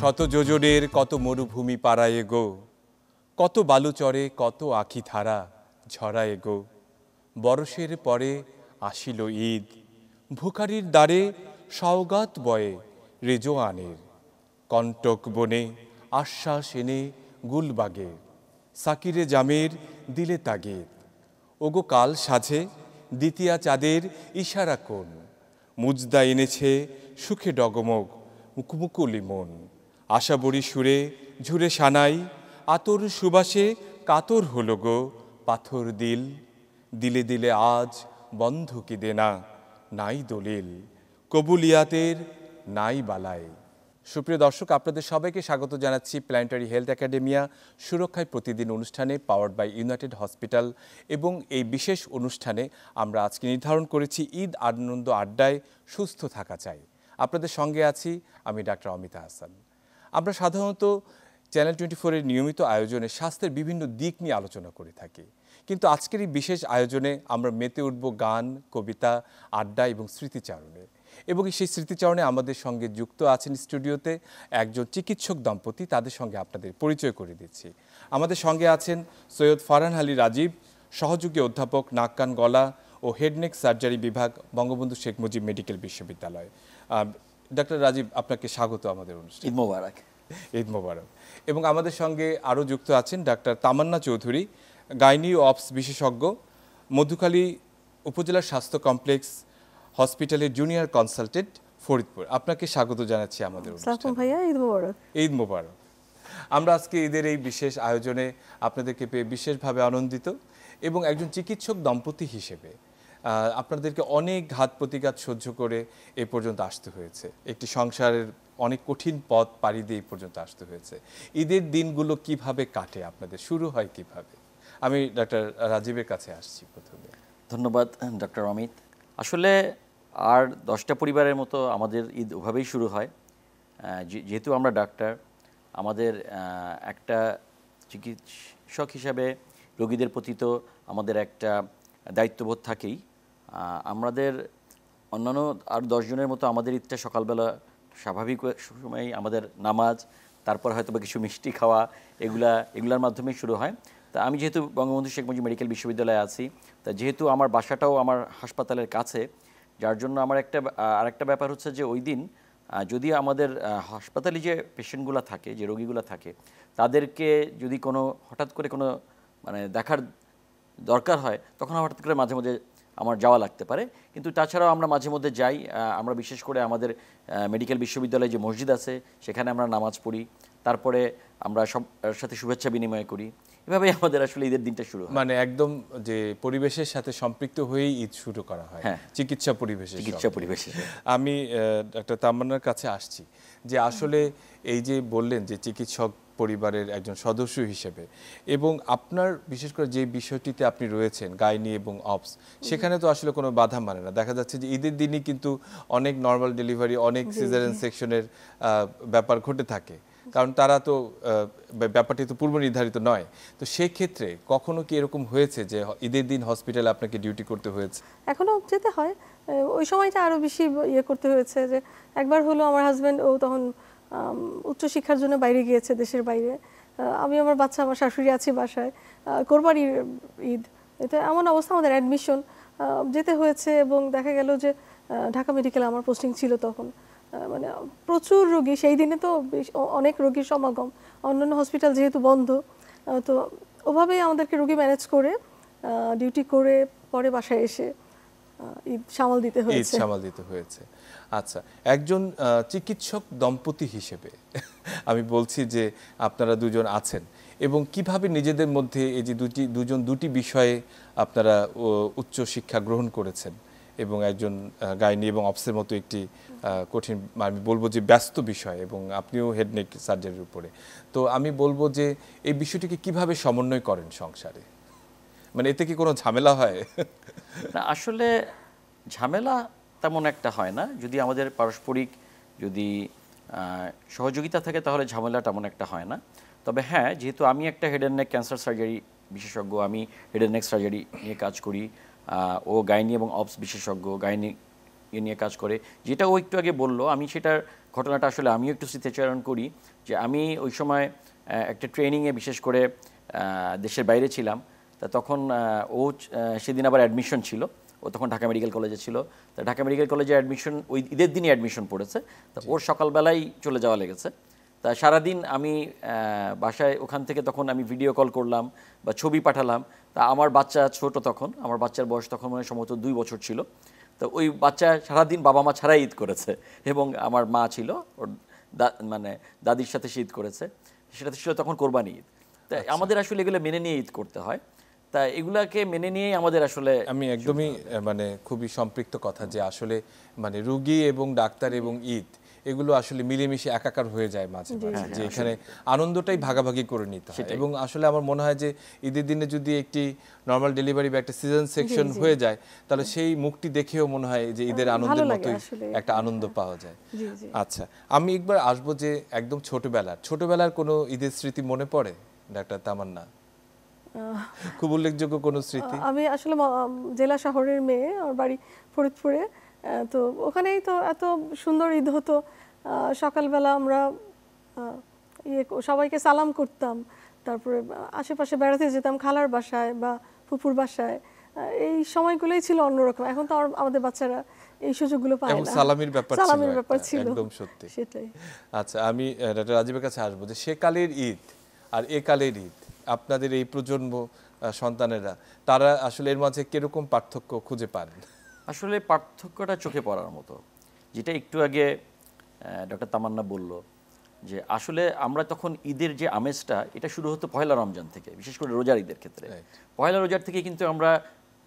শত যোজনের কত মরুভূমি পাড়ায় গো, কত বালুচরে কত আখি ধারা ঝরায় গো। বরষের পরে আসিল ঈদ, ভুখারির দ্বারে সওগাত বয়ে রেজোয়ানের। কণ্টক বনে আশ্বাস এনে গুলবাগে, সাকিরে জামের দিলে তাগিদ। ওগো কাল সাঝে দ্বিতীয়া চাঁদের ইশারা কোন, মুজদা এনেছে সুখে ডগমগ মুকুমুকুলি মন। আশাবরী সুরে ঝুরে সানাই, আতর সুবাসে কাতর হলো গো পাথর দিল। দিলে দিলে আজ বন্ধ কি দেনা, নাই দলিল কবুলিয়াতের নাই বালাই। সুপ্রিয় দর্শক, আপনাদের সবাইকে স্বাগত জানাচ্ছি প্ল্যানেটারি হেলথ একাডেমিয়া সুরক্ষায় প্রতিদিন অনুষ্ঠানে, পাওয়ার্ড বাই ইউনাইটেড হসপিটাল। এবং এই বিশেষ অনুষ্ঠানে আমরা আজকে নির্ধারণ করেছি ঈদ আনন্দ আড্ডায় সুস্থ থাকা চাই। আপনাদের সঙ্গে আছি আমি ডাক্তার অমিতা হাসান। আমরা সাধারণত চ্যানেল 24-এর নিয়মিত আয়োজনে স্বাস্থ্যের বিভিন্ন দিক নিয়ে আলোচনা করে থাকি, কিন্তু আজকের এই বিশেষ আয়োজনে আমরা মেতে উঠব গান, কবিতা, আড্ডা এবং স্মৃতিচারণে। এবং সেই স্মৃতিচারণে আমাদের সঙ্গে যুক্ত আছেন স্টুডিওতে একজন চিকিৎসক দম্পতি, তাদের সঙ্গে আপনাদের পরিচয় করে দিচ্ছি। আমাদের সঙ্গে আছেন সৈয়দ ফারহান আলী রাজীব, সহযোগী অধ্যাপক, নাক কান গলা ও হেডনেক সার্জারি বিভাগ, বঙ্গবন্ধু শেখ মুজিব মেডিকেল বিশ্ববিদ্যালয়। ডাক্তার রাজীব, আপনাকে স্বাগত আমাদের অনুষ্ঠানে। ঈদ মোবারক। ঈদ মোবারক। এবং আমাদের সঙ্গে আরও যুক্ত আছেন ডাক্তার তামান্না চৌধুরী, গাইনি ও অপস বিশেষজ্ঞ, মধুখালী উপজেলা স্বাস্থ্য কমপ্লেক্স হসপিটালের জুনিয়র কনসালটেন্ট, ফরিদপুর। আপনাকে স্বাগত জানাচ্ছি আমাদের অনুষ্ঠানে। ভাইয়া, ঈদ মোবারক। ঈদ মোবারক। আমরা আজকে ঈদের এই বিশেষ আয়োজনে আপনাদেরকে পেয়ে বিশেষভাবে আনন্দিত, এবং একজন চিকিৎসক দম্পতি হিসেবে আপনাদেরকে অনেক ঘাত প্রতিঘাত সহ্য করে এ পর্যন্ত আসতে হয়েছে। একটি সংসারের অনেক কঠিন পথ পাড়ি দিয়ে এই পর্যন্ত আসতে হয়েছে। ঈদের দিনগুলো কিভাবে কাটে আপনাদের, শুরু হয় কিভাবে? আমি ডাক্তার রাজীবের কাছে আসছি প্রথমে। ধন্যবাদ ডক্টর অমিত। আসলে আর 10টা পরিবারের মতো আমাদের ঈদ ওভাবেই শুরু হয়। যেহেতু আমরা ডাক্তার, আমাদের একটা চিকিৎসক হিসাবে রোগীদের প্রতি তো আমাদের একটা দায়িত্ববোধ থাকেই। আমাদের অন্যান্য আর 10 জনের মতো আমাদের ঈদটা সকালবেলা স্বাভাবিক সময় আমাদের নামাজ, তারপর হয়তো বা কিছু মিষ্টি খাওয়া, এগুলার মাধ্যমেই শুরু হয়। তা আমি যেহেতু বঙ্গবন্ধু শেখ মুজিব মেডিকেল বিশ্ববিদ্যালয়ে আছি, তা যেহেতু আমার বাসাটাও আমার হাসপাতালের কাছে, যার জন্য আমার আরেকটা ব্যাপার হচ্ছে যে ওই দিন যদি আমাদের হাসপাতালে যে পেশেন্টগুলো থাকে, যে রোগীগুলো থাকে, তাদেরকে যদি হঠাৎ করে কোনো দেখার দরকার হয়, তখন হঠাৎ করে মাঝে মাঝে আমার যাওয়া লাগতে পারে। কিন্তু তাছাড়াও আমরা মাঝে মধ্যে যাই। আমরা বিশেষ করে আমাদের মেডিকেল বিশ্ববিদ্যালয়ে যে মসজিদ আছে, সেখানে আমরা নামাজ পড়ি, তারপরে আমরা সব সাথে শুভেচ্ছা বিনিময় করি। এভাবেই আমাদের আসলে ঈদের দিনটা শুরু হয়। মানে একদম যে পরিবেশের সাথে সম্পৃক্ত হয়েই ঈদ শুরু করা হয়, চিকিৎসা পরিবেশে। আমি ডাক্তার তামান্নার কাছে আসছি যে আসলে এই যে বললেন যে চিকিৎসক পরিবারের একজন সদস্য হিসেবে, এবং আপনার বিশেষ করে যে বিষয়টিতে আপনি রয়েছেন গাইনি এবং অপস, সেখানে তো আসলে কোনো বাধা মানে না। দেখা যাচ্ছে যে ঈদের দিনই কিন্তু অনেক নর্মাল ডেলিভারি, অনেক সিজারিয়ান সেকশনের ব্যাপার ঘটে থাকে, কারণ তারা তো ব্যাপারটি তো পূর্ব নির্ধারিত নয়। তো সেক্ষেত্রে কখনো কি এরকম হয়েছে যে ঈদের দিন হসপিটালে আপনাকে ডিউটি করতে হয়েছে? এখনো যেতে হয়। ওই সময়টা আরো বেশি করতে হয়েছে। যে একবার হলো আমার হাজব্যান্ড, ও তখন উচ্চশিক্ষার জন্য বাইরে গিয়েছে, দেশের বাইরে। আমি, আমার বাচ্চা, আমার শাশুড়ি আছি বাসায়। কোরবানির ঈদ, এটা এমন অবস্থা, আমাদের অ্যাডমিশন যেতে হয়েছে। এবং দেখা গেল যে ঢাকা মেডিকেলে আমার পোস্টিং ছিল তখন। মানে প্রচুর রোগী সেই দিনে, তো অনেক রোগীর সমাগম, অন্যান্য হসপিটাল যেহেতু বন্ধ, তো ওভাবেই আমাদেরকে রোগী ম্যানেজ করে ডিউটি করে পরে বাসায় এসে ঈদ সামাল দিতে হয়েছে। আচ্ছা, একজন চিকিৎসক দম্পতি হিসেবে আমি বলছি যে আপনারা দুজন আছেন, এবং কিভাবে নিজেদের মধ্যে এই যে দুটি বিষয়ে আপনারা উচ্চ শিক্ষা গ্রহণ করেছেন, এবং একজন গাইনি এবং অপসের মতো একটি কঠিন, আমি বলবো যে ব্যস্ত বিষয়, এবং আপনিও হেডনেক সার্জারির উপরে। তো আমি বলবো যে এই বিষয়টিকে কিভাবে সমন্বয় করেন সংসারে, মানে এতে কি কোনো ঝামেলা হয়? না, আসলে ঝামেলা তেমন একটা হয় না। যদি আমাদের পারস্পরিক সহযোগিতা থাকে, তাহলে ঝামেলা তেমন একটা হয় না। তবে হ্যাঁ, যেহেতু আমি একটা head and neck cancer surgery বিশেষজ্ঞ, আমি হেড অ্যান্ড নেক সার্জারি নিয়ে কাজ করি, ও গাইনি এবং অপস বিশেষজ্ঞ, গাইনি নিয়ে কাজ করে, যেটা ও একটু আগে বললো, আমি সেটার ঘটনাটা আসলে আমিও একটু স্মৃতিচারণ করি। যে আমি ওই সময় একটা ট্রেনিংয়ে বিশেষ করে দেশের বাইরে ছিলাম, তা তখন ও সেদিন আবার অ্যাডমিশন ছিল, ও তখন ঢাকা মেডিকেল কলেজে ছিল। তা ঢাকা মেডিকেল কলেজে অ্যাডমিশন ওই ঈদের দিনই অ্যাডমিশন পড়েছে, তা ওর সকালবেলাই চলে যাওয়া লেগেছে। তা সারাদিন আমি বাসায় ওখান থেকে তখন আমি ভিডিও কল করলাম বা ছবি পাঠালাম। তা আমার বাচ্চা ছোট, তখন আমার বাচ্চার বয়স তখন মানে সম্ভবত 2 বছর ছিল। তো ওই বাচ্চা সারাদিন বাবা মা ছাড়াই ঈদ করেছে, এবং আমার মা ছিল ওর মানে দাদির সাথে সে ঈদ করেছে, সেটা ছিল তখন কোরবানি ঈদ। তা আমাদের আসলে এগুলো মেনে নিয়ে ঈদ করতে হয়। তা এগুলাকে মেনে নিয়েই আমাদের আসলে আমি একদমই মানে খুবই সম্পৃক্ত কথা যে আসলে মানে রুগী এবং ডাক্তার এবং ঈদ এগুলো আসলে মিলেমিশে একাকার হয়ে যায় মাঝে মাঝে, যে এখানে আনন্দটাই ভাগাভাগি করে নিতে হয়। এবং আসলে আমার মনে হয় যে ঈদের দিনে যদি একটি নর্মাল ডেলিভারি বা একটা সিজন সেকশন হয়ে যায়, তাহলে সেই মুখটি দেখেও মনে হয় যে ঈদের আনন্দের মতোই একটা আনন্দ পাওয়া যায়। আচ্ছা, আমি একবার আসবো যে একদম ছোটবেলার কোনো ঈদের স্মৃতি মনে পড়ে ডাক্তার তামান্না? খুব উল্লেখযোগ্য কোনো স্মৃতি? আমি আসলে জেলা শহরের মেয়ে, আমার বাড়ি ফরিদপুরে। তো ওখানেই তো এত সুন্দর ঈদ হতো। সকালবেলা আমরা সবাইকে সালাম করতাম, তারপরে আশেপাশে বেড়াতে যেতাম খালার বাসায় বা ফুপুর বাসায়। এই সময়গুলোই ছিল অন্যরকম। এখন তো আমাদের বাচ্চারা এই সুযোগগুলো পায় না। সালামির ব্যাপার ছিল, একদম সত্যি। সেটাই। আচ্ছা, আমি ডক্টর রাজীবের কাছে আসবো যে সেকালের ঈদ আর একালের ঈদ, আপনাদের এই প্রজন্ম সন্তানেরা তারা আসলে এর মাঝে কিরকম পার্থক্য খুঁজে পান? আসলে পার্থক্যটা চোখে পড়ার মতো, যেটা একটু আগে ডক্টর তামান্না বলল, যে আসলে আমরা তখন ঈদের যে আমেজটা, এটা শুরু হতো পয়লা রমজান থেকে, বিশেষ করে রোজার ঈদের ক্ষেত্রে। পয়লা রোজার থেকে কিন্তু আমরা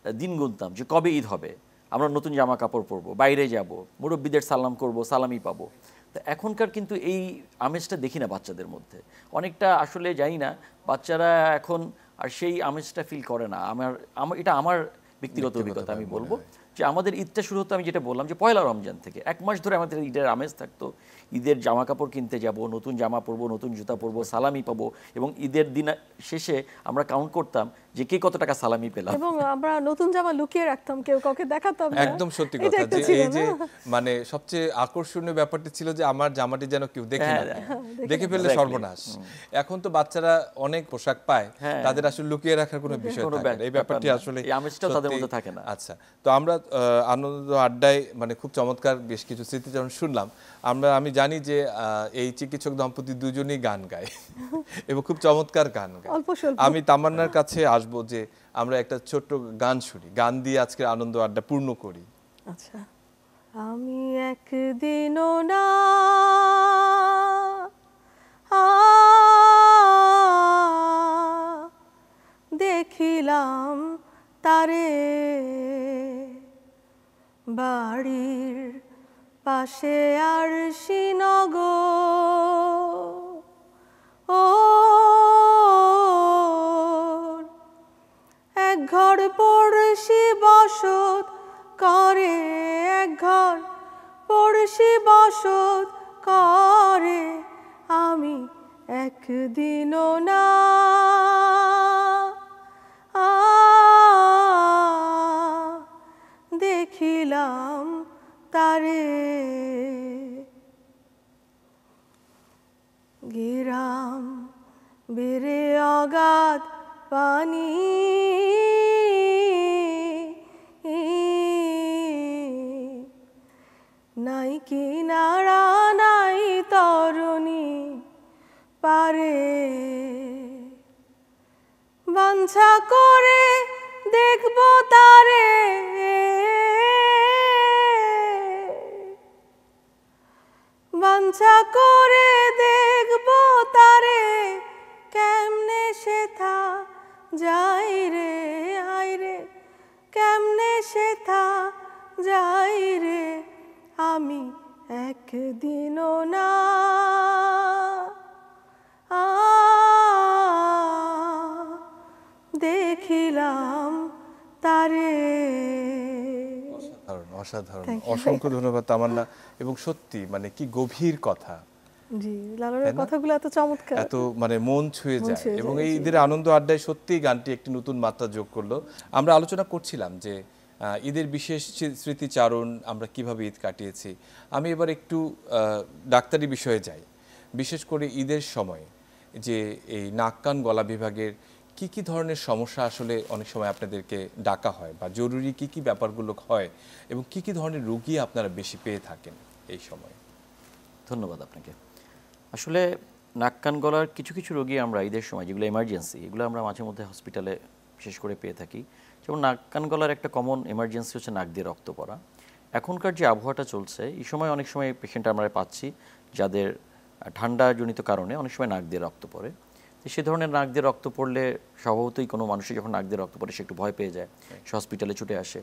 দিন গুনতাম যে কবে ঈদ হবে, আমরা নতুন জামা কাপড় পরবো, বাইরে যাব, মুরব্বীদের সালাম করব, সালামি পাবো। তো এখনকার কিন্তু এই আমেজটা দেখি না বাচ্চাদের মধ্যে, অনেকটা আসলে জানি না বাচ্চারা এখন আর সেই আমেজটা ফিল করে না। এটা আমার ব্যক্তিগত অভিজ্ঞতা আমি বলবো যে আমাদের ঈদটা শুরু হতো, আমি যেটা বললাম, যে পয়লা রমজান থেকে 1 মাস ধরে আমাদের ঈদের আমেজ থাকতো। ঈদের জামা কাপড় কিনতে যাব, নতুন জামা পরবো, নতুন জুতা পরবো, সালামি পাবো, এবং ঈদের দিন শেষে আমরা কাউন্ট করতাম যে কে কত টাকা সালামি পেলাম। এবং আমরা নতুন জামা লুকিয়ে রাখতাম, কেউ কাউকে দেখাতাম না। একদম সত্যি কথা, যে এই যে মানে সবচেয়ে আকর্ষণীয় ব্যাপারটি ছিল যে আমার জামাটি যেন কেউ দেখে না, দেখে ফেললে সর্বনাশ। এখন তো বাচ্চারা অনেক পোশাক পায়, তাদের আসলে লুকিয়ে রাখার কোনো বিষয় থাকে না, এই ব্যাপারটি আসলে তাদের মধ্যে থাকে না। আচ্ছা, তো আমরা আনন্দ আড্ডায় মানে খুব চমৎকার বেশ কিছু স্মৃতিচারণ শুনলাম। আমি জানি যে এই চিকিৎসক দম্পতি দুজনেই গান গায় এবং খুব চমৎকার গান গায়। আমি তামান্নার কাছে আসবো যে আমরা একটা ছোট্ট গান শুনি, গান দিয়ে আজকের আনন্দ আড্ডা পূর্ণ করি। আচ্ছা। আমি একদিনও না দেখিলাম তারে, বাড়ির পাশে আর শ্রীনগর, ও এক ঘর পড়শি বসত করে, এক ঘর পড়শি বসত করে, আমি একদিনও না দেখিলাম তারে। গিরাম বেড়ে অগাধ পানি, নাই কিনারা নাই তরুণী পারে, বাঞ্ছা করে দেখব তারে, বাঞ্ছা করে দেখব তারে, কেমনে সেথা যাই রে, আই রে কেমনে সেথা যাই রে, আমি একদিনও না দেখিলাম তারে। অসাধারণ, অসংখ্য ধন্যবাদ তামান্না। এবং সত্যি মানে কি গভীর কথা। জি, লালনের কথাগুলো এত চমৎকার, এত মানে মন ছুঁয়ে যায়। এবং এই ঈদের আনন্দ আড্ডায় সত্যি গানটি একটি নতুন মাত্রা যোগ করলো। আমরা আলোচনা করছিলাম যে ঈদের বিশেষ স্মৃতিচারণ আমরা কিভাবে ঈদ কাটিয়েছি। আমি এবার একটু ডাক্তারি বিষয়ে যাই। বিশেষ করে ঈদের সময় যে এই নাক কান গলা বিভাগের কি কি ধরনের সমস্যা আসলে অনেক সময় আপনাদেরকে ডাকা হয়, বা জরুরি কি কি ব্যাপারগুলো হয়, এবং কি কি ধরনের রোগী আপনারা বেশি পেয়ে থাকেন এই সময়? ধন্যবাদ আপনাকে। আসলে নাক কান গলার কিছু কিছু রোগী আমরা ঈদের সময়, যেগুলো এমার্জেন্সি, এগুলো আমরা মাঝে মধ্যে হসপিটালে বিশেষ করে পেয়ে থাকি। যেমন নাক কান গলার একটা কমন এমার্জেন্সি হচ্ছে নাক দিয়ে রক্ত পড়া। এখনকার যে আবহাওয়াটা চলছে এই সময় অনেক সময় পেশেন্ট আমরা পাচ্ছি যাদের ঠান্ডাজনিত কারণে অনেক সময় নাক দিয়ে রক্ত পড়ে। তো সে ধরনের নাক দিয়ে রক্ত পড়লে স্বভাবতই কোনো মানুষের যখন নাক দিয়ে রক্ত পড়ে সে একটু ভয় পেয়ে যায়, সে হসপিটালে ছুটে আসে।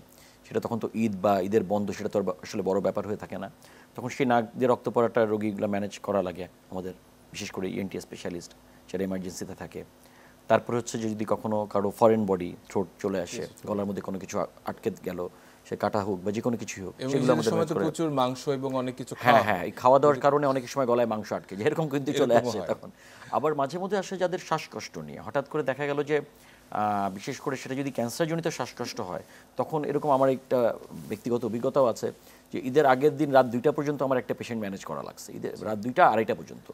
সেটা তখন তো ঈদ বা ঈদের বন্ধ, সেটা তো আসলে বড় ব্যাপার হয়ে থাকে না। তখন সেই নাক দিয়ে রক্ত পড়াটা রোগীগুলো ম্যানেজ করা লাগে আমাদের, বিশেষ করে ইএনটি স্পেশালিস্ট যারা এমার্জেন্সিতে থাকে। তারপরে হচ্ছে যে যদি কখনো কারো ফরেন বডি থ্রোট চলে আসে, গলার মধ্যে কোনো কিছু আটকে গেল, সে কাটা হোক বা যে কোনো কিছু হোক, সেগুলো আমাদের প্রচুর মাংস এবং অনেক কিছু এই খাওয়া দাওয়ার কারণে অনেক সময় গলায় মাংস আটকে যায়, এরকম কিন্তু চলে আসে তখন। আবার মাঝে মধ্যে আসে যাদের শ্বাসকষ্ট নিয়ে, হঠাৎ করে দেখা গেল যে বিশেষ করে সেটা যদি ক্যান্সারজনিত শ্বাসকষ্ট হয়, তখন এরকম আমার একটা ব্যক্তিগত অভিজ্ঞতাও আছে যে ঈদের আগের দিন রাত 2টা পর্যন্ত আমার একটা পেশেন্ট ম্যানেজ করা লাগছে, ঈদের রাত 2টা 2:30 পর্যন্ত।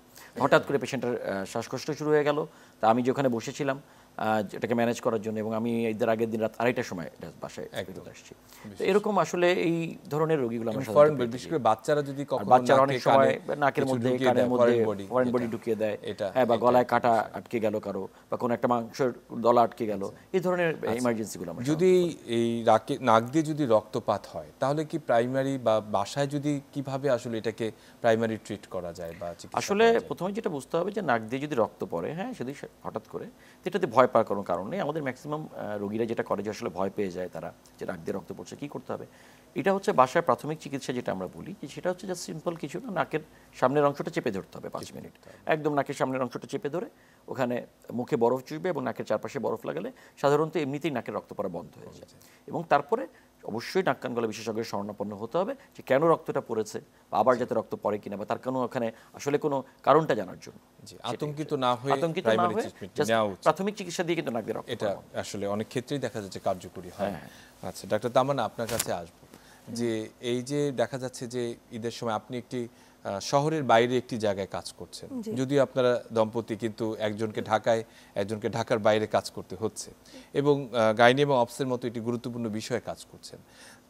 হঠাৎ করে পেশেন্টের শ্বাসকষ্ট শুরু হয়ে গেল, তা আমি যে ওখানে বসেছিলাম এটাকে ম্যানেজ করার জন্য, এবং আমি ঈদের আগের দিন রাত 2:30টার সময় বাসায় আসছি। তো এরকম আসলে এই ধরনের রোগীগুলো আমরা সাধারণত, বিশেষ করে বাচ্চারা যদি বাচ্চারা অনেক সময় নাকের মধ্যে কানের মধ্যে ফরেন বডি ঢুকিয়ে দেয়, হ্যাঁ, বা গলায় কাটা আটকে গেল কারো, বা কোনো একটা মাংসের দলা আটকে গেল, এই ধরনের ইমার্জেন্সিগুলো। যদি এই নাক দিয়ে যদি রক্তপাত হয়, তাহলে কি প্রাইমারি বা বাসায় যদি কিভাবে আসলে এটাকে প্রাইমারি ট্রিট করা যায় বা আসলে প্রথমে যেটা বুঝতে হবে যে নাক দিয়ে যদি রক্ত পড়ে, হ্যাঁ, যদি হঠাৎ করে, এটাতে ভয় পাওয়ার কোনো কারণ নেই। আমাদের ম্যাক্সিমাম রোগীরা যেটা করে যে আসলে ভয় পেয়ে যায় তারা, যে নাক দিয়ে রক্ত পড়ছে, কী করতে হবে? এটা হচ্ছে বাসায় প্রাথমিক চিকিৎসা যেটা আমরা বলি, যে সেটা হচ্ছে জাস্ট সিম্পল কিছু না, নাকের সামনের অংশটা চেপে ধরতে হবে 5 মিনিট, একদম নাকের সামনের অংশটা চেপে ধরে ওখানে মুখে বরফ চুষবে এবং নাকের চারপাশে বরফ লাগালে সাধারণত এমনিতেই নাকের রক্ত পড়া বন্ধ হয়ে যায়। এবং তারপরে অবশ্যই নাক কান গলা বিশেষজ্ঞের শরণাপন্ন হতে হবে যে কেন রক্তটা পড়েছে, বা আবার যাতে রক্ত পড়ে কিনা, বা তার কোনো ওখানে আসলে কোনো কারণটা জানার জন্য। আতঙ্কিত না হয়ে প্রাথমিক চিকিৎসা দিয়ে কিন্তু নাক দিয়ে রক্ত, এটা আসলে অনেক ক্ষেত্রেই দেখা যাচ্ছে কার্যকরী হয়। আচ্ছা ডাক্তার তামান্না, আপনার কাছে আসবো। যে এই যে দেখা যাচ্ছে যে ঈদের সময় আপনি একটি শহরের বাইরে একটি জায়গায় কাজ করছেন, যদিও আপনারা দম্পতি, কিন্তু একজনকে ঢাকায়, একজনকে ঢাকার বাইরে কাজ করতে হচ্ছে, এবং গাইনি এবং অপসের মতো একটি গুরুত্বপূর্ণ বিষয়ে কাজ করছেন।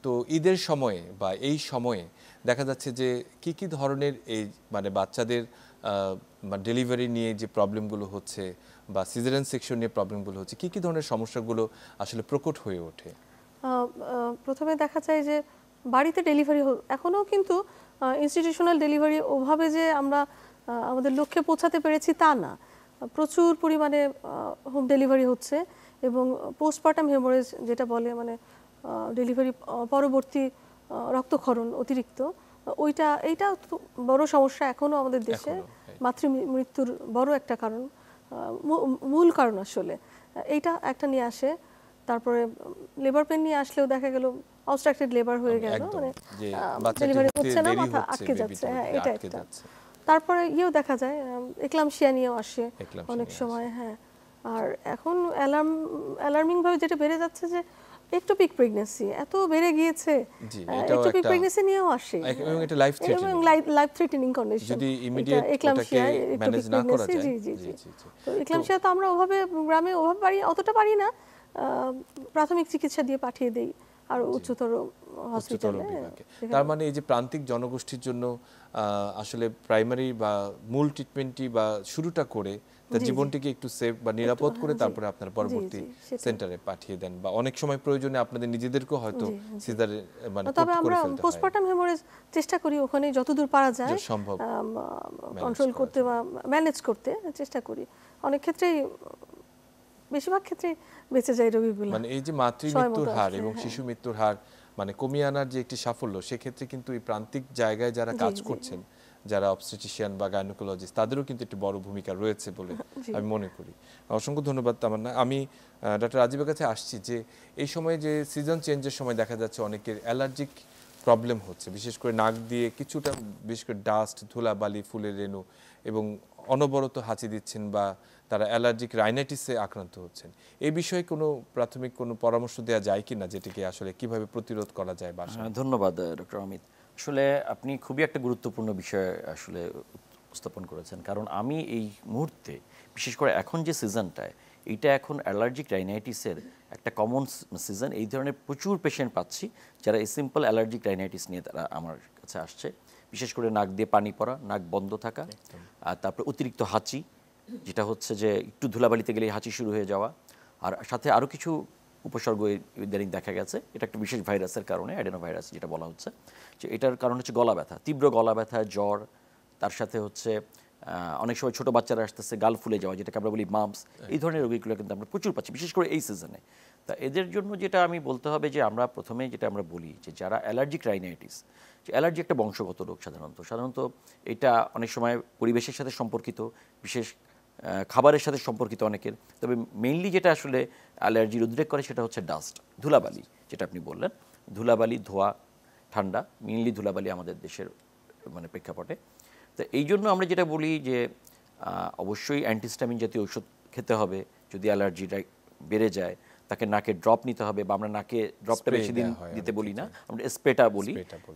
তো ঈদের সময়ে বা এই সময়ে দেখা যাচ্ছে যে কি কি ধরনের এই মানে বাচ্চাদের ডেলিভারি নিয়ে যে প্রবলেমগুলো হচ্ছে, বা সিজারিয়ান সেকশন নিয়ে প্রবলেমগুলো হচ্ছে, কি কি ধরনের সমস্যাগুলো আসলে প্রকট হয়ে ওঠে? প্রথমে দেখা যায় যে বাড়িতে ডেলিভারি এখনও কিন্তু ইনস্টিটিউশনাল ডেলিভারি ওভাবে যে আমরা আমাদের লক্ষ্যে পৌঁছাতে পেরেছি তা না। প্রচুর পরিমাণে হোম ডেলিভারি হচ্ছে, এবং পোস্টপার্টাম হেমোরেজ যেটা বলে, মানে ডেলিভারি পরবর্তী রক্তক্ষরণ অতিরিক্ত, এইটা বড় সমস্যা এখনও আমাদের দেশে, মাতৃমৃত্যুর বড় একটা কারণ, মূল কারণ আসলে এইটা একটা নিয়ে আসে। তারপরে লেবার পেন নিয়ে আসলেও দেখা গেল অবস্ট্রাকটেড লেবার হয়ে গেল, মানে ডেলিভারি হচ্ছে না, মাথা আটকে যাচ্ছে, হ্যাঁ, এটা একটা। তারপরে দেখা যায় এক্লাম্পসিয়া নিয়েও আসে অনেক সময়, হ্যাঁ। আর এখন অ্যালার্মিং ভাবে যেটা বেড়ে যাচ্ছে যে একটোপিক প্রেগন্যান্সি এত বেড়ে গিয়েছে, একটোপিক প্রেগন্যান্সি নিয়েও আসে, এবং এটা লাইফ থ্রেটেনিং কন্ডিশন, যদি ইমিডিয়েট এক্লাম্পসিয়া ম্যানেজ না করা যায়। জি। তো এক্লাম্পসিয়া তো আমরা ওভাবে গ্রামে অতটা পারি না, প্রাথমিক চিকিৎসা দিয়ে পাঠিয়ে দেই আর উচ্চতর হসপিটালে। তার মানে এই যে প্রান্তিক জনগোষ্ঠীর জন্য আসলে প্রাইমারি বা মূল ট্রিটমেন্টই বা শুরুটা করে তার জীবনটিকে একটু সেফ বা নিরাপদ করে তারপরে আপনার পরবর্তী সেন্টারে পাঠিয়ে দেন, বা অনেক সময় প্রয়োজনে আপনাদের নিজেদেরকেও হয়তো সিজারে মানে তবে আমরা পোস্টপার্টাম হেমোরেজ চেষ্টা করি ওখানে যতদূর পারা যায় সম্ভব কন্ট্রোল করতে বা ম্যানেজ করতে চেষ্টা করি। অনেক ক্ষেত্রেই, বেশিরভাগ ক্ষেত্রে বেঁচে যায় রোগীগুলো। মানে এই যে মাতৃমৃত্যুর হার এবং শিশু মৃত্যুর হার মানে কমিয়ে আনার যে একটি সাফল্য, সেক্ষেত্রে কিন্তু এই প্রান্তিক জায়গায় যারা কাজ করছেন, যারা অবস্টেট্রিশিয়ান বা গাইনোকোলজিস্ট, তাদেরও কিন্তু একটি বড় ভূমিকা রয়েছে বলে আমি মনে করি। অসংখ্য ধন্যবাদ তামান্না। আমি ডক্টর রাজীবের কাছে আসছি যে এই সময় যে সিজন চেঞ্জের সময় দেখা যাচ্ছে অনেকের অ্যালার্জিক প্রবলেম হচ্ছে, বিশেষ করে নাক দিয়ে কিছুটা, বিশেষ করে ডাস্ট, ধুলাবালি, ফুলের রেণু, এবং অনবরত হাঁচি দিচ্ছেন বা তারা অ্যালার্জিক রাইনাইটিসে আক্রান্ত হচ্ছেন, এই বিষয়ে কোনো প্রাথমিক কোনো পরামর্শ দেওয়া যায় কিনা, যেটিকে আসলে কিভাবে প্রতিরোধ করা যায় বাসায়? ধন্যবাদ ডক্টর অমিত। আসলে আপনি খুবই একটা গুরুত্বপূর্ণ বিষয় আসলে উপস্থাপন করেছেন, কারণ আমি এই মুহূর্তে বিশেষ করে এখন যে সিজনটায়, এইটা এখন অ্যালার্জিক রাইনাইটিসের একটা কমন সিজন। এই ধরনের প্রচুর পেশেন্ট পাচ্ছি যারা এই সিম্পল অ্যালার্জিক রাইনাইটিস নিয়ে তারা আমার কাছে আসছে। বিশেষ করে নাক দিয়ে পানি পড়া, নাক বন্ধ থাকা, আর তারপরে অতিরিক্ত হাঁচি, যেটা হচ্ছে যে একটু ধুলাবালিতে গেলেই হাঁচি শুরু হয়ে যাওয়া, আর সাথে আরও কিছু উপসর্গ ইদানিং দেখা গেছে। এটা একটা বিশেষ ভাইরাসের কারণে, অ্যাডেনো ভাইরাস যেটা বলা হচ্ছে, যে এটার কারণ হচ্ছে গলা ব্যথা, তীব্র গলা ব্যথা, জ্বর, তার সাথে হচ্ছে অনেক সময় ছোটো বাচ্চারা আসতেছে গাল ফুলে যাওয়া, যেটাকে আমরা বলি মাম্পস। এই ধরনের রোগীগুলো কিন্তু আমরা প্রচুর পাচ্ছি, বিশেষ করে এই সিজনে। তা এদের জন্য যেটা আমি বলতে হবে যে আমরা প্রথমে যেটা আমরা বলি যে যারা অ্যালার্জিক রাইনাইটিস, যে অ্যালার্জি একটা বংশগত রোগ, সাধারণত এটা অনেক সময় পরিবেশের সাথে সম্পর্কিত, বিশেষ খাবারের সাথে সম্পর্কিত অনেকের। তবে মেইনলি যেটা আসলে অ্যালার্জির উদ্রেক করে সেটা হচ্ছে ডাস্ট, ধুলাবালি, যেটা আপনি বললেন, ধুলাবালি, ধোঁয়া, ঠান্ডা, মেইনলি ধুলাবালি আমাদের দেশের মানে প্রেক্ষাপটে। তো এই জন্য আমরা যেটা বলি যে অবশ্যই অ্যান্টিহিস্টামিন জাতীয় ওষুধ খেতে হবে। যদি অ্যালার্জিটা বেড়ে যায় তাকে নাকে ড্রপ নিতে হবে, বা আমরা নাকে ড্রপটা বেশি দিন দিতে বলি না, আমরা স্প্রেটা বলি,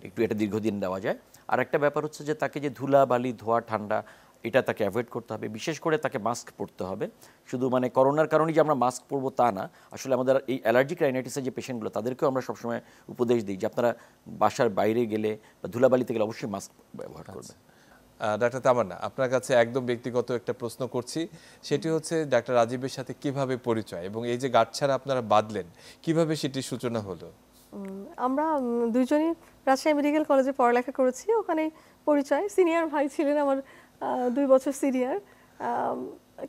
একটু এটা দীর্ঘদিন দেওয়া যায়। আর একটা ব্যাপার হচ্ছে যে তাকে যে ধুলাবালি, ধোঁয়া, ঠান্ডা, এটা তাকে অ্যাভয়েড করতে হবে। বিশেষ করে তাকে মাস্ক পরতে হবে। শুধু মানে করোনার কারণেই যে আমরা মাস্ক পরবো তা না, আসলে আমাদের এই অ্যালার্জিক রাইনাইটিসের যে পেশেন্টগুলো তাদেরকেও আমরা সবসময় উপদেশ দিই যে আপনারা বাসার বাইরে গেলে বা ধুলাবালিতে গেলে অবশ্যই মাস্ক ব্যবহার করবেন। ডাক্তার তামান্না, আপনার কাছে একদম ব্যক্তিগত একটা প্রশ্ন করছি, সেটি হচ্ছে ডাক্তার রাজীবের সাথে কিভাবে পরিচয়, এবং এই যে গাঁটছাড়া আপনারা বাঁধলেন কিভাবে সেটির সূচনা হলো? আমরা দুইজনই রাজশাহী মেডিকেল কলেজে পড়ালেখা করেছি, ওখানেই পরিচয়। সিনিয়র ভাই ছিলেন আমার, 2 বছর সিনিয়র,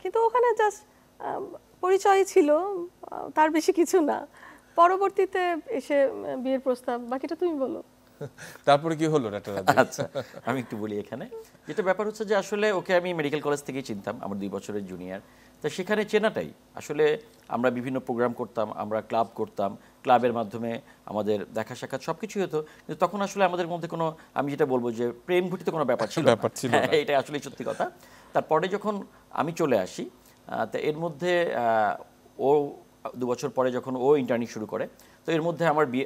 কিন্তু ওখানে জাস্ট পরিচয় ছিল, তার বেশি কিছু না। পরবর্তীতে এসে বিয়ের প্রস্তাব, বাকিটা তুমি বলো। তারপরে কি হলো ডাক্তার রাজীব? আচ্ছা, আমি একটু বলি এখানে। যেটা ব্যাপার হচ্ছে যে আসলে ওকে আমি মেডিকেল কলেজ থেকেই চিনতাম, আমার 2 বছরের জুনিয়র। তা সেখানে চেনাটাই আসলে, আমরা বিভিন্ন প্রোগ্রাম করতাম, আমরা ক্লাব করতাম, ক্লাবের মাধ্যমে আমাদের দেখা সাক্ষাৎ সব কিছুই হতো, কিন্তু তখন আসলে আমাদের মধ্যে কোনো, আমি যেটা বলবো যে প্রেম ঘটিত কোনো ব্যাপার ছিল না। এটা আসলে সত্যি কথা। তারপরে যখন আমি চলে আসি, তা এর মধ্যে ও 2 বছর পরে যখন ও ইন্টার্নি শুরু করে, তো এর মধ্যে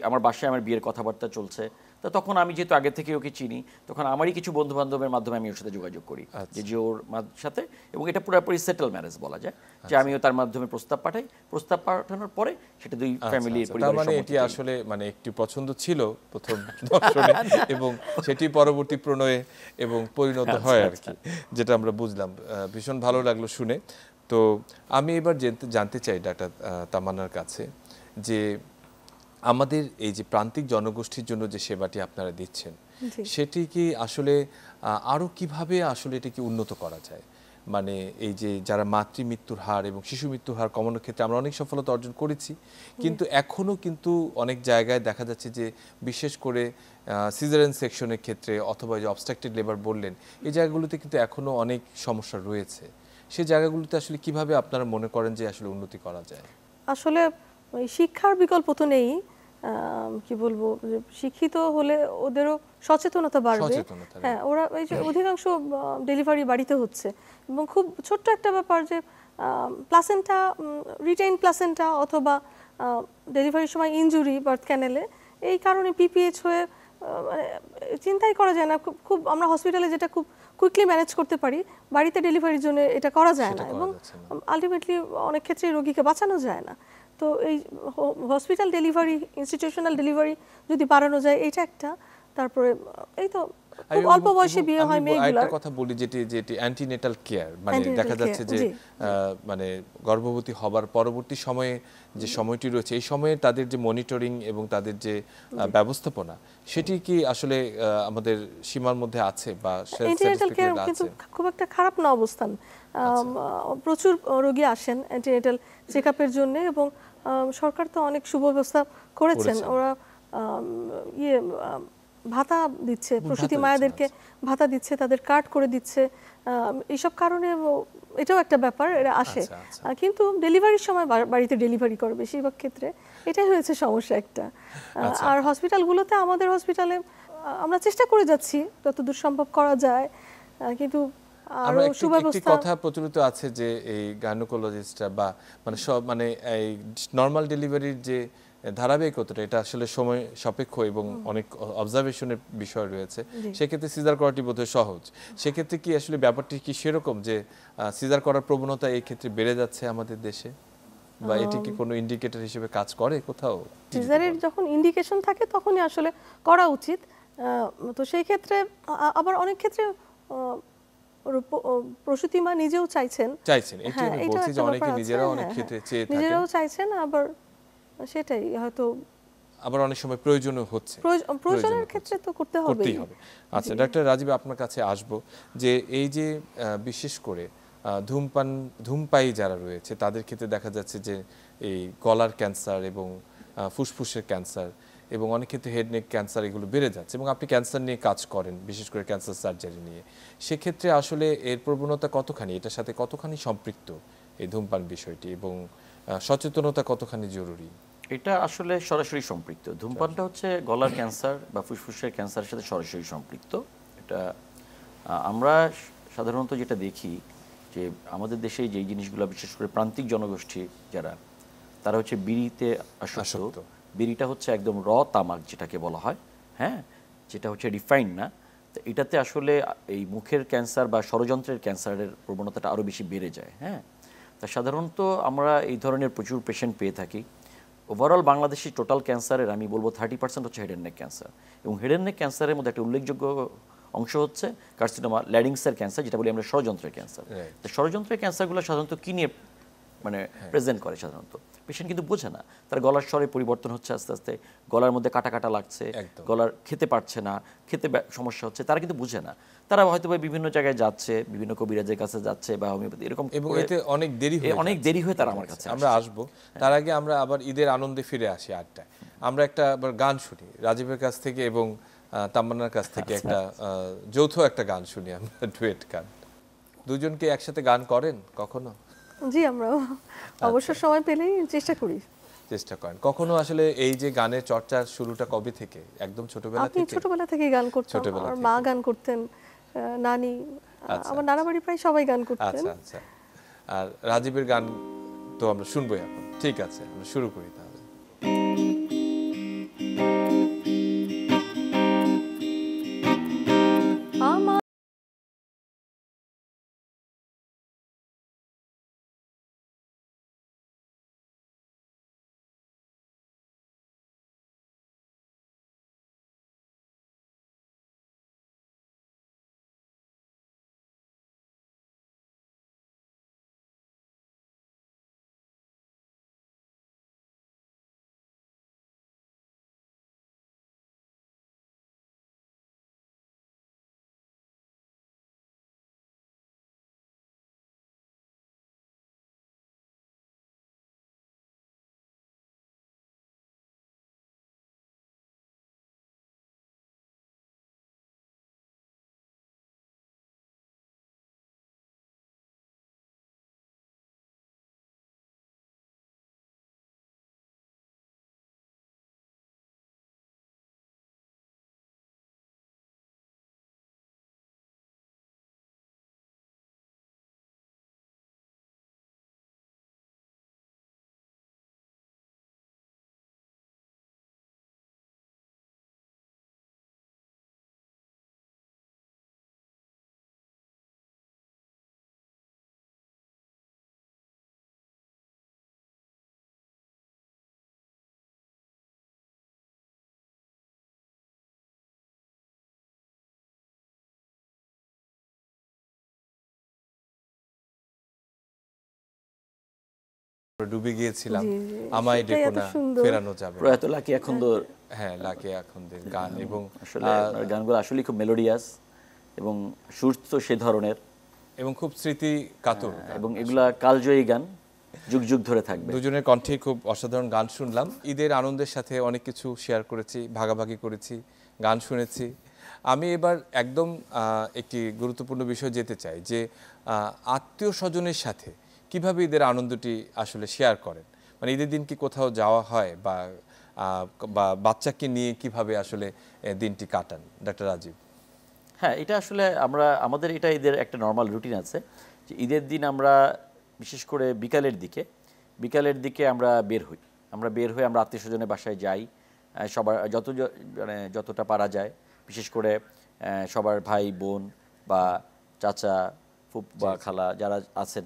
আমার বাসায় আমার বিয়ের কথাবার্তা চলছে। তো তখন আমি যেহেতু আগে থেকে ওকে চিনি, তখন আমারই কিছু বন্ধু বান্ধবের মাধ্যমে আমি ওর সাথে যোগাযোগ করি, যে ওর সাথে, এবং এটা পুরোপুরি সেটেল ম্যারেজ বলা যায়, যে আমিও তার মাধ্যমে প্রস্তাব পাঠাই। প্রস্তাব পাঠানোর পরে সেটা দুই ফ্যামিলি পরিবারের মানে এটি আসলে মানে একটি পছন্দ ছিল প্রথম দর্শনে, এবং সেটি পরবর্তী প্রণয়ে এবং পরিণত হয় আর কি, যেটা আমরা বুঝলাম। ভীষণ ভালো লাগলো শুনে। তো আমি এবার জানতে চাই ডাক্তার তামান্নার কাছে যে আমাদের এই যে প্রান্তিক জনগোষ্ঠীর জন্য যে সেবাটি আপনারা দিচ্ছেন, সেটি কি আসলে আরও কিভাবে আসলে এটিকে উন্নত করা যায়? মানে এই যে যারা মাতৃমৃত্যুর হার এবং শিশু মৃত্যুর হার কমানোর ক্ষেত্রে আমরা অনেক সফলতা অর্জন করেছি, কিন্তু এখনও কিন্তু অনেক জায়গায় দেখা যাচ্ছে যে বিশেষ করে সিজারিয়ান সেকশনের ক্ষেত্রে, অথবা যে অবস্ট্রাকটেড লেবার বললেন, এই জায়গাগুলোতে কিন্তু এখনও অনেক সমস্যা রয়েছে। সেই জায়গাগুলোতে আসলে কিভাবে আপনারা মনে করেন যে আসলে উন্নতি করা যায়? আসলে শিক্ষার বিকল্প তো নেই, কি বলবো, শিক্ষিত হলে ওদেরও সচেতনতা বাড়বে। হ্যাঁ, ওরা এই যে অধিকাংশ ডেলিভারি বাড়িতে হচ্ছে, এবং খুব ছোট্ট একটা ব্যাপার যে প্লাসেন্টা, রিটেইন প্লাসেন্টা, অথবা ডেলিভারির সময় ইনজুরি বার্থ ক্যানেলে, এই কারণে পিপিএইচ হয়ে মানে চিন্তাই করা যায় না। খুব আমরা হসপিটালে যেটা খুব কুইকলি ম্যানেজ করতে পারি, বাড়িতে ডেলিভারির জন্য এটা করা যায় না, এবং আলটিমেটলি অনেক ক্ষেত্রে রোগীকে বাঁচানো যায় না। তো এই হসপিটাল ডেলিভারি, ইনস্টিটিউশনাল ডেলিভারি যদি বাড়ানো যায়, এটা একটা। তারপরে এই তো খুব অল্প বয়সে বিয়ে হয় মেয়েগুলোর। একটা কথা বলি, যেটি অ্যান্টিনেটাল কেয়ার, মানে দেখা যাচ্ছে যে মানে গর্ভবতী হবার পরবর্তী সময়ে যে সময়টি রয়েছে, এই সময়ে তাদের যে মনিটরিং এবং তাদের যে ব্যবস্থাপনা, সেটি কি আসলে আমাদের সীমার মধ্যে আছে, বা অ্যান্টিনেটাল কেয়ার কিন্তু খুব একটা খারাপ না অবস্থান। প্রচুর রোগী আসেন অ্যান্টিনেটাল চেকআপের জন্য, এবং সরকার তো অনেক সুব্যবস্থা করেছেন। ওরা ভাতা দিচ্ছে, প্রসূতি মায়েদেরকে ভাতা দিচ্ছে, তাদের কার্ড করে দিচ্ছে। এইসব কারণে এটাও একটা ব্যাপার, এরা আসে। কিন্তু ডেলিভারির সময় বাড়িতে ডেলিভারি করে বেশিরভাগ ক্ষেত্রে, এটাই হয়েছে সমস্যা একটা। আর হসপিটালগুলোতে, আমাদের হসপিটালে আমরা চেষ্টা করে যাচ্ছি যতদূর সম্ভব করা যায়, কিন্তু আমরা আরও একটি সুব্যবস্থা। কথা প্রচলিত আছে যে এই গাইনোকোলজিস্টরা বা মানে সব মানে এই নর্মাল ডেলিভারির যে ধারাবাহিকতাটা এটা আসলে সময় সাপেক্ষ এবং অনেক অবজারভেশনের বিষয় রয়েছে। জি। সেক্ষেত্রে সিজার করাটি বোধহয় সহজ। সেক্ষেত্রে কি আসলে ব্যাপারটি কি সেরকম যে সিজার করার প্রবণতা এই ক্ষেত্রে বেড়ে যাচ্ছে আমাদের দেশে, বা এটি কি কোনো ইন্ডিকেটর হিসেবে কাজ করে কোথাও? সিজারের যখন ইন্ডিকেশন থাকে তখনই আসলে করা উচিত। তো সেই ক্ষেত্রে আবার অনেক ক্ষেত্রে প্রসূতি মা নিজেও চাইছেন। এটি আমি বলছি যে অনেকে নিজেরাও অনেক ক্ষেত্রে চেয়ে থাকেন, নিজেরাও চাইছেন, আবার সেটাই হয়তো আবার অনেক সময় প্রয়োজনও হচ্ছে, প্রয়োজনের ক্ষেত্রে তো করতেই হবে। আচ্ছা ডাক্তার রাজীব, আপনার কাছে আসব যে এই যে বিশেষ করে ধূমপায়ী যারা রয়েছে তাদের ক্ষেত্রে দেখা যাচ্ছে যে এই গলার ক্যান্সার এবং ফুসফুসের ক্যান্সার এবং অনেক ক্ষেত্রে হেড নেক ক্যান্সার এগুলো বেড়ে যাচ্ছে, এবং আপনি ক্যান্সার নিয়ে কাজ করেন, বিশেষ করে ক্যান্সার সার্জারি নিয়ে। সেক্ষেত্রে আসলে এর প্রবণতা কতখানি, এটার সাথে কতখানি সম্পৃক্ত এই ধূমপান বিষয়টি, এবং সচেতনতা কতখানি জরুরি? এটা আসলে সরাসরি সম্পৃক্ত। ধূমপানটা হচ্ছে গলার ক্যান্সার বা ফুসফুসের ক্যান্সারের সাথে সরাসরি সম্পৃক্ত। এটা আমরা সাধারণত যেটা দেখি যে আমাদের দেশে যেই জিনিসগুলো, বিশেষ করে প্রান্তিক জনগোষ্ঠী যারা, তারা হচ্ছে বিড়িতে আসক্ত। বিড়িটা হচ্ছে একদম তামাক যেটাকে বলা হয়, হ্যাঁ, যেটা হচ্ছে রিফাইন্ড না। তো এটাতে আসলে এই মুখের ক্যান্সার বা ষড়যন্ত্রের ক্যান্সারের প্রবণতাটা আরও বেশি বেড়ে যায়। হ্যাঁ, তা সাধারণত আমরা এই ধরনের প্রচুর পেশেন্ট পেয়ে থাকি। ওভারঅল বাংলাদেশি টোটাল ক্যান্সারের আমি বলবো 30% হচ্ছে হেড অ্যান্ড নেক ক্যান্সার, এবং হেড অ্যান্ড নেক ক্যান্সারের মধ্যে একটা উল্লেখযোগ্য অংশ হচ্ছে কার্সিনোমা ল্যারিংসের ক্যান্সার, যেটা বলি আমরা ষড়যন্ত্রের ক্যান্সার। তো ষড়যন্ত্রের ক্যান্সারগুলো সাধারণত কী নিয়ে মানে প্রেজেন্ট করে, সাধারণত পেশেন্ট কিন্তু বোঝে না, তার গলার স্বরে পরিবর্তন হচ্ছে আস্তে আস্তে, গলার মধ্যে কাটা কাটা লাগছে, গলার খেতে পারছে না, খেতে সমস্যা হচ্ছে, তারা কিন্তু বুঝে না। তারা হয়তো বিভিন্ন জায়গায় যাচ্ছে, বিভিন্ন কবিরাজের কাছে যাচ্ছে বা হোমিওপ্যাথি এরকম, এবং এতে অনেক দেরি হয়ে তারা আমার কাছে আমরা আসবো। তার আগে আমরা আবার ঈদের আনন্দে ফিরে আসি আড্ডায়। আমরা একটা আবার গান শুনি রাজীবের কাছ থেকে এবং তামান্নার কাছ থেকে, একটা যৌথ একটা গান শুনি আমরা, ডুয়েট গান। দুজনকে একসাথে গান করেন কখনো? জি, আমরা অবসর সময় পেলেই চেষ্টা করেন। কখনো আসলে এই যে গানের চর্চার শুরুটা কবে থেকে? একদম ছোটবেলা থেকে? আমি ছোটবেলা থেকেই গান করতাম। আমার মা গান করতেন, নানি, আমার নানা বাড়ি প্রায় সবাই গান করতেন। আচ্ছা। আর রাজীবের গান তো আমরা শুনবোই এখন। ঠিক আছে, আমরা শুরু করি তাহলে। ডুবে গিয়েছিলাম, আমায় ডেকো না ফেরানো যাবে, প্রয়াত লাকি আখন্দের, হ্যাঁ লাকি আখন্দের গান। এবং আসলে গানগুলো আসলে খুব মেলোডিয়াস এবং সুর তো সে ধরনের, এবং খুব স্মৃতি কাতর, এবং এগুলা কালজয়ী গান, যুগ যুগ ধরে থাকবে। দুজনের কণ্ঠে খুব অসাধারণ গান শুনলাম। ঈদের আনন্দের সাথে অনেক কিছু শেয়ার করেছি, ভাগাভাগি করেছি, গান শুনেছি। আমি এবার একদম একটি গুরুত্বপূর্ণ বিষয় যেতে চাই যে আত্মীয় স্বজনের সাথে কিভাবে ঈদের আনন্দটি আসলে শেয়ার করেন, মানে ঈদের দিন কি কোথাও যাওয়া হয় বা বাচ্চাকে নিয়ে কিভাবে আসলে দিনটি কাটান, ডাক্তার রাজীব? হ্যাঁ, এটা আসলে আমাদের এটা ঈদের একটা নর্মাল রুটিন আছে যে ঈদের দিন আমরা বিশেষ করে বিকালের দিকে আমরা বের হই। আমরা আত্মীয়স্বজনের বাসায় যাই, সবার মানে যতটা পারা যায়, বিশেষ করে সবার ভাই বোন বা চাচা ফুফু বা খালা যারা আছেন,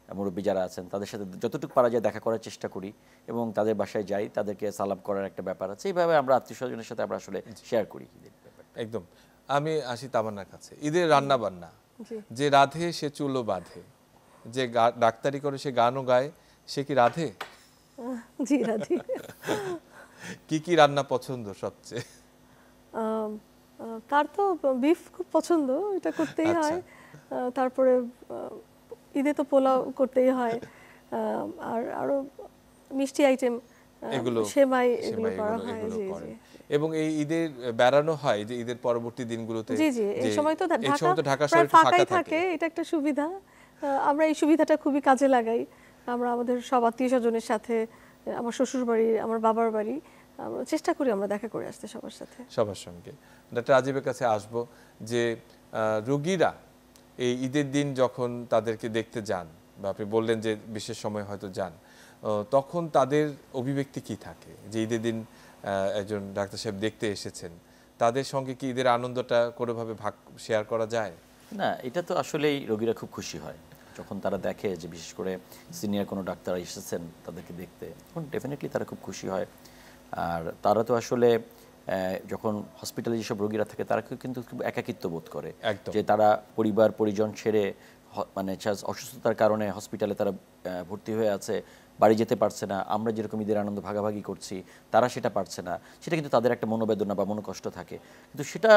মুরব্বী যারা আছেন, তাদের সাথে যতটুকু পারা যায় দেখা করার চেষ্টা করি এবং তাদের বাসায় যাই, তাদেরকে সালাম করার একটা ব্যাপার আছে। এইভাবে আমরা আত্মীয়স্বজনের সাথে আমরা আসলে শেয়ার করি ঈদের ব্যাপারটা। একদম। আমি আসি তামান্নার কাছে। ঈদের রান্না বান্না, যে রাধে সে চুলো বাঁধে, যে ডাক্তারি করে সে গানও গায়, সে কি রাধে? জি রাধি। কি কি রান্না পছন্দ সবচেয়ে? তার তো বিফ খুব পছন্দ, এটা করতেই হয়। তারপরে ঈদে তো পোলাও করতেই হয়, আর আরো মিষ্টি আইটেম, এগুলো সেমাই, এগুলো করা হয়। জি জি। এবং এই ঈদের বেড়ানো হয় যে ঈদের পরবর্তী দিনগুলোতে। জি জি, এই সময় তো ঢাকা প্রায় শহর ফাঁকাই ফাঁকা থাকে, এটা একটা সুবিধা। আমরা এই সুবিধাটা খুবই কাজে লাগাই। আমরা আমাদের সব আত্মীয়স্বজনের সাথে, আমার শ্বশুর বাড়ি, আমার বাবার বাড়ি, আমরা চেষ্টা করি আমরা দেখা করে আসতে সবার সাথে, সবার সঙ্গে। ডক্টর রাজীবের কাছে আসব যে রোগীরা এই ঈদের দিন যখন তাদেরকে দেখতে যান, বা আপনি বললেন যে বিশেষ সময় হয়তো যান, তখন তাদের অভিব্যক্তি কি থাকে? যে ঈদের দিন একজন ডাক্তার সাহেব দেখতে এসেছেন, তাদের সঙ্গে কি ঈদের আনন্দটা কোনোভাবে শেয়ার করা যায়? না, এটা তো আসলেই রোগীরা খুব খুশি হয় যখন তারা দেখে যে বিশেষ করে সিনিয়র কোনো ডাক্তার এসেছেন তাদেরকে দেখতে, তখন ডেফিনেটলি তারা খুব খুশি হয়। আর তারা তো আসলে যখন হসপিটালে যেসব রোগীরা থাকে তারা কিন্তু খুব একাকিত্ব বোধ করে, যে তারা পরিবার পরিজন ছেড়ে মানে অসুস্থতার কারণে হসপিটালে তারা ভর্তি হয়ে আছে, বাড়ি যেতে পারছে না। আমরা যেরকম ঈদের আনন্দ ভাগাভাগি করছি, তারা সেটা পারছে না, সেটা কিন্তু তাদের একটা মনোবেদনা বা মনোকষ্ট থাকে। কিন্তু সেটা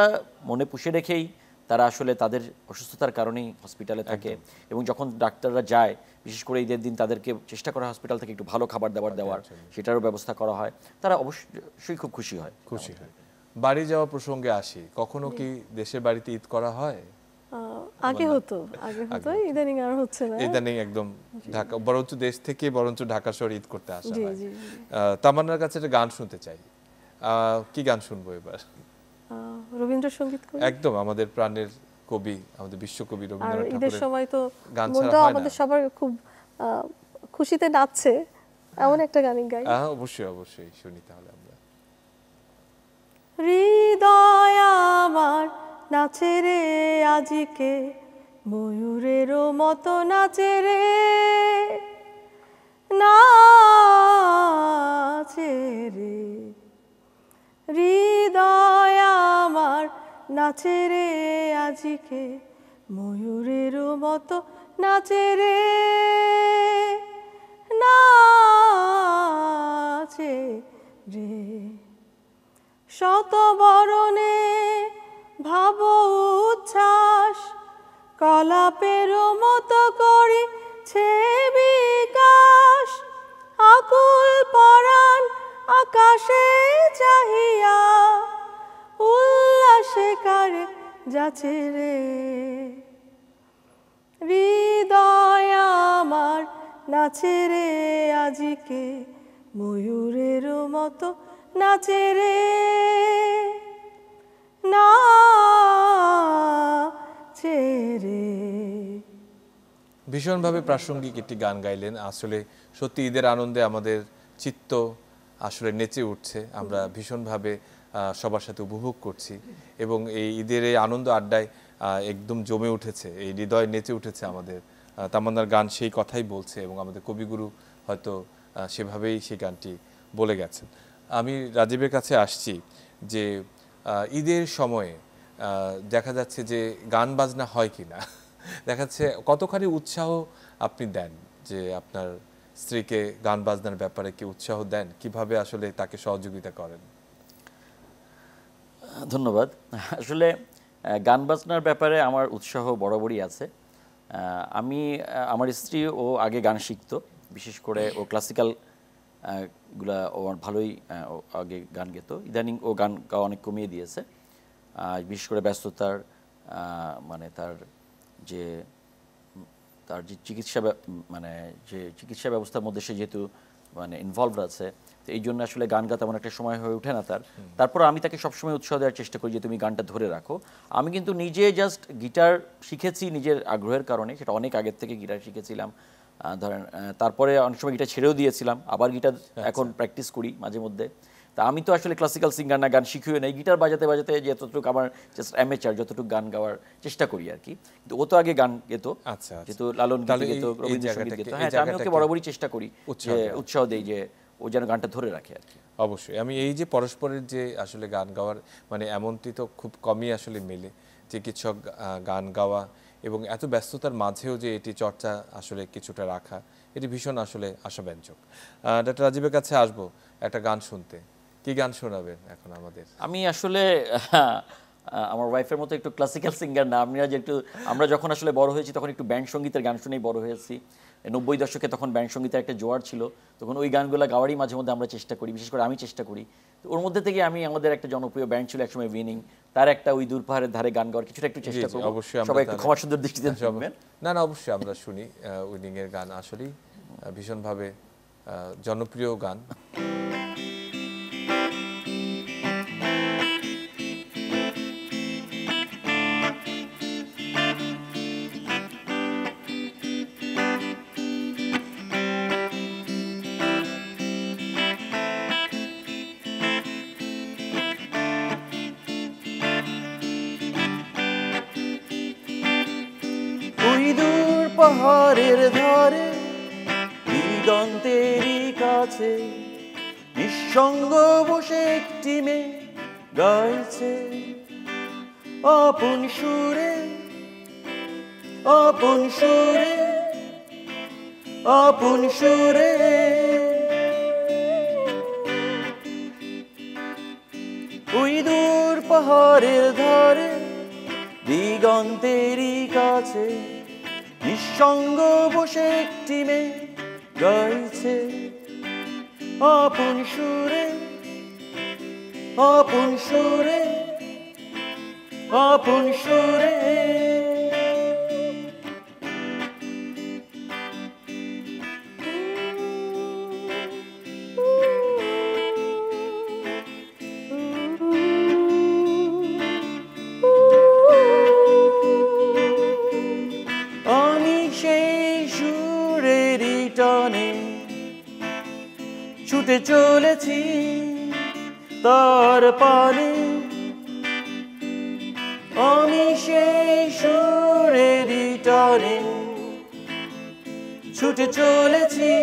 মনে পুষে রেখেই তারা আসলে তাদের অসুস্থতার কারণেই হসপিটালে থাকে। এবং যখন ডাক্তাররা যায়, বিশেষ করে ঈদের দিন তাদেরকে চেষ্টা করা হসপিটাল থেকে একটু ভালো খাবার দাবার দেওয়ার, সেটারও ব্যবস্থা করা হয়। তারা অবশ্যই খুব খুশি হয়। বাড়ি যাওয়া প্রসঙ্গে আসি, কখনো কি দেশের বাড়িতে ঈদ করা হয়? আগে হতো, ইদানিং আর হচ্ছে না। ইদানিং একদম ঢাকা, বরঞ্চ দেশ থেকে বরঞ্চ ঢাকা শহরে ঈদ করতে আসা হয়। তামান্নার কাছে একটা গান শুনতে চাই, কি গান শুনবো এবার? রবীন্দ্রসঙ্গীত করি। একদম, আমাদের প্রাণের কবি, আমাদের বিশ্বকবি রবীন্দ্রনাথ ঠাকুরের। ঈদের সময় তো মনটা আমাদের সবার খুব খুশিতে নাচছে, এমন একটা গান গাই। অবশ্যই অবশ্যই, শুনি তাহলে আমরা। হৃদয় আমার নাচে রে আজিকে, ময়ূরেরও মতো নাচে রে, নাচে রে। হৃদয় আমার নাচে রে আজিকে, ময়ূরেরও মতো নাচে রে, নাচে রে। শত বরণে ভাব উচ্ছ্বাস, কলাপের মতো করিছে বিকাশ, আকুল পরাণ আকাশে চাহিয়া, উল্লাসে কারে যাচ্ছে রে। হৃদয় আমার নাচে রে আজিকে, ময়ূরের মতো নাচে রে, নাচে রে। ভীষণভাবে প্রাসঙ্গিক একটি গান গাইলেন। আসলে সত্যি ঈদের আনন্দে আমাদের চিত্ত আসলে নেচে উঠছে, আমরা ভীষণভাবে সবার সাথে উপভোগ করছি এবং এই ঈদের এই আনন্দ আড্ডায় একদম জমে উঠেছে, এই হৃদয় নেচে উঠেছে আমাদের। তামান্নার গান সেই কথাই বলছে এবং আমাদের কবিগুরু হয়তো সেভাবেই সেই গানটি বলে গেছেন। আমি রাজীবের কাছে আসছি যে ঈদের সময়ে দেখা যাচ্ছে যে গান বাজনা হয় কিনা, দেখা যাচ্ছে কতখানি উৎসাহ আপনি দেন, যে আপনার স্ত্রীকে গান বাজনার ব্যাপারে কি উৎসাহ দেন, কিভাবে আসলে তাকে সহযোগিতা করেন? ধন্যবাদ। আসলে গান বাজনার ব্যাপারে আমার উৎসাহ বরাবরই আছে। আমার স্ত্রী ও আগে গান শিখতো, বিশেষ করে ও ক্লাসিক্যাল গুলা ও ভালোই আগে গান গেত। ইদানিং ও গান গাওয়া অনেক কমিয়ে দিয়েছে, বিশেষ করে ব্যস্ততার মানে তার যে চিকিৎসা ব্যবস্থার মধ্যে সে যেহেতু মানে ইনভলভড আছে, তো এই জন্য আসলে গান গা তেমন একটা সময় হয়ে ওঠে না তার। তারপর আমি তাকে সবসময় উৎসাহ দেওয়ার চেষ্টা করি যে তুমি গানটা ধরে রাখো। আমি কিন্তু নিজে জাস্ট গিটার শিখেছি নিজের আগ্রহের কারণে, সেটা অনেক আগের থেকে গিটার শিখেছিলাম ধরেন, তারপরে অনেক সময় গিটার ছেড়েও দিয়েছিলাম, আবার গিটার এখন প্র্যাকটিস করি মাঝে মধ্যে। তা আমি তো আসলে ক্লাসিক্যাল সিঙ্গার না, গান শিখিও নাই, গিটার বাজাতে বাজাতে যতটুকু আমার জাস্ট অ্যামেচার যতটুকু গান গাওয়ার চেষ্টা করি আর কি। কিন্তু ও তো আগে গান গেতো, যেহেতু লালন গীতি গেতো, রবীন্দ্রসঙ্গীত গেতো। হ্যাঁ, আমি ওকে বরাবরই চেষ্টা করি যে উৎসাহ দেই যে ও যেন গানটা ধরে রাখে আর কি। অবশ্যই আমি এই যে পরস্পরের যে আসলে গান গাওয়ার মানে এমনটি তো খুব কমই আসলে মেলে, চিকিৎসক গান গাওয়া এবং এত ব্যস্ততার মাঝেও যে এটি চর্চা আসলে কিছুটা রাখা, এটি ভীষণ আসলে আশাব্যঞ্জক। ডক্টর রাজীবের কাছে আসবো একটা গান শুনতে, কি গান শোনাবেন এখন আমাদের? আমি আসলে আমার ওয়াইফের মতো একটু ক্লাসিক্যাল সিঙ্গার না, আমরা যখন আসলে বড় হয়েছি তখন একটু ব্যান্ড সঙ্গীতের গান শুনেই বড় হয়েছি। 90 দশকে তখন ব্যান্ড সঙ্গীতের একটা জোয়ার ছিল, তখন ওই গানগুলো গাওয়ারই মাঝে মধ্যে আমরা চেষ্টা করি, বিশেষ করে আমি চেষ্টা করি। তো ওর মধ্যে থেকে আমি আমাদের একটা জনপ্রিয় ব্যান্ড ছিল একসময় উইনিং, তার একটা ওই দূর পাহাড়ের ধারে গান গাওয়ার কিছুটা একটু চেষ্টা করব। সবাই একটু ক্ষমা সুন্দর দৃষ্টিতে দেখবেন। না না, অবশ্যই আমরা শুনি উইনিং এর গান, আসলেই ভীষণভাবে জনপ্রিয় গান। পাহাড়ের ধারে দিগন্তেরই কাছে নিঃসঙ্গ বসে একটি মেয়ে গাইছে আপন সুরে, আপন সুরে, আপন সুরে। ওই দূর পাহাড়ের ধারে দিগন্তেরই কাছে নিঃসঙ্গ বসে একটি মেয়ে গাইছে আপন সুরে, আপন সুরে, আপন সুরে। ছুটে চলেছি তার পানে, আমি সেই সুরেরই টানে ছুটে চলেছি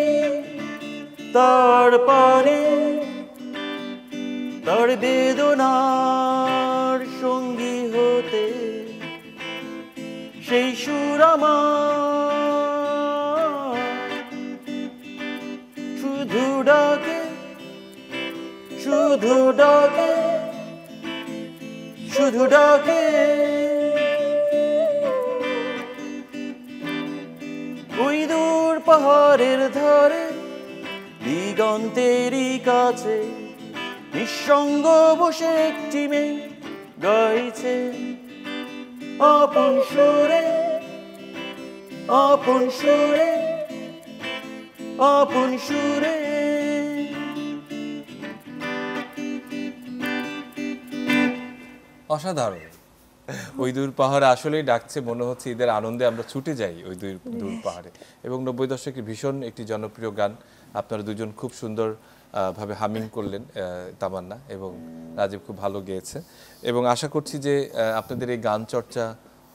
তার পানে। তার বেদনার সঙ্গী হতে সেই সুর আমার শুধু ডাকে, শুধু ডাকে, শুধু ডাকে। ওই দূর পাহাড়ের ধারে দিগন্তেরই কাছে নিঃসঙ্গ বসে একটি মেয়ে গাইছে আপন সুরে, আপন সুরে, আপন সুরে। অসাধারণ। ওই দূর পাহাড়ে আসলেই ডাকছে, মনে হচ্ছে ঈদের আনন্দে আমরা ছুটে যাই ওই দূর পাহাড়ে। এবং 90 দশকের ভীষণ একটি জনপ্রিয় গান, আপনারা দুজন খুব সুন্দর ভাবে হামিং করলেন, তামান্না এবং রাজীব খুব ভালো গেয়েছে। এবং আশা করছি যে আপনাদের এই গান চর্চা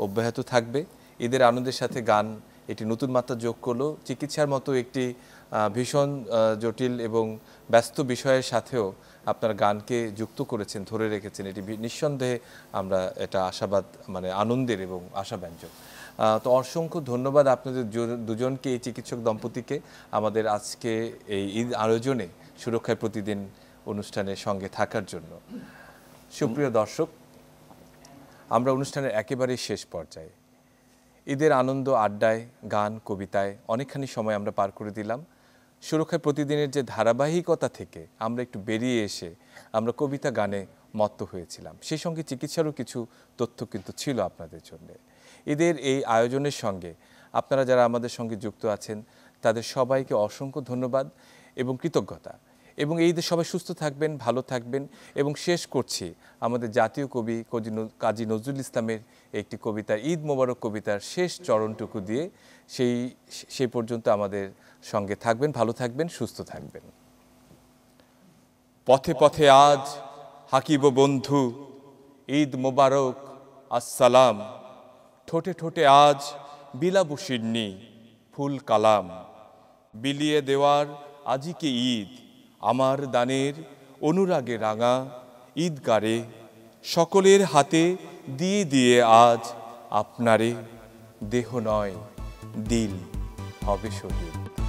অব্যাহত থাকবে। ঈদের আনন্দের সাথে গান এটি নতুন মাত্রা যোগ করলো, চিকিৎসার মতো একটি ভীষণ জটিল এবং ব্যস্ত বিষয়ের সাথেও আপনার গানকে যুক্ত করেছেন, ধরে রেখেছেন, এটি নিঃসন্দেহে আমরা এটা আশাবাদ মানে আনন্দের এবং আশাব্যঞ্জক। তো অসংখ্য ধন্যবাদ আপনাদের দুজনকে, এই চিকিৎসক দম্পতিকে আমাদের আজকে এই ঈদ আয়োজনে সুরক্ষায় প্রতিদিন অনুষ্ঠানের সঙ্গে থাকার জন্য। সুপ্রিয় দর্শক, আমরা অনুষ্ঠানের একেবারেই শেষ পর্যায়ে। ঈদের আনন্দ আড্ডায়, গান, কবিতায় অনেকখানি সময় আমরা পার করে দিলাম। সুরক্ষায় প্রতিদিনের যে ধারাবাহিকতা থেকে আমরা একটু বেরিয়ে এসে আমরা কবিতা গানে মত্ত হয়েছিলাম, সেই সঙ্গে চিকিৎসারও কিছু তথ্য কিন্তু ছিল আপনাদের জন্য। ঈদের এই আয়োজনের সঙ্গে আপনারা যারা আমাদের সঙ্গে যুক্ত আছেন তাদের সবাইকে অসংখ্য ধন্যবাদ। এবং কৃতজ্ঞতা। এবং এই ঈদে সবাই সুস্থ থাকবেন, ভালো থাকবেন। এবং শেষ করছি আমাদের জাতীয় কবি কাজী নজরুল ইসলামের একটি কবিতা, ঈদ মোবারক কবিতার শেষ চরণটুকু দিয়ে। সেই পর্যন্ত আমাদের সঙ্গে থাকবেন, ভালো থাকবেন, সুস্থ থাকবেন। পথে পথে আজ হাকিব বন্ধু, ঈদ মোবারক আসসালাম। ঠোঁটে ঠোঁটে আজ বিলাবু শিন্নি ফুল কালাম। বিলিয়ে দেওয়ার আজিকে ঈদ, আমার দানের অনুরাগে রাঙা ঈদগারে। সকলের হাতে দিয়ে দিয়ে আজ আপনারে, দেহ নয় দিল হবে শহীদ।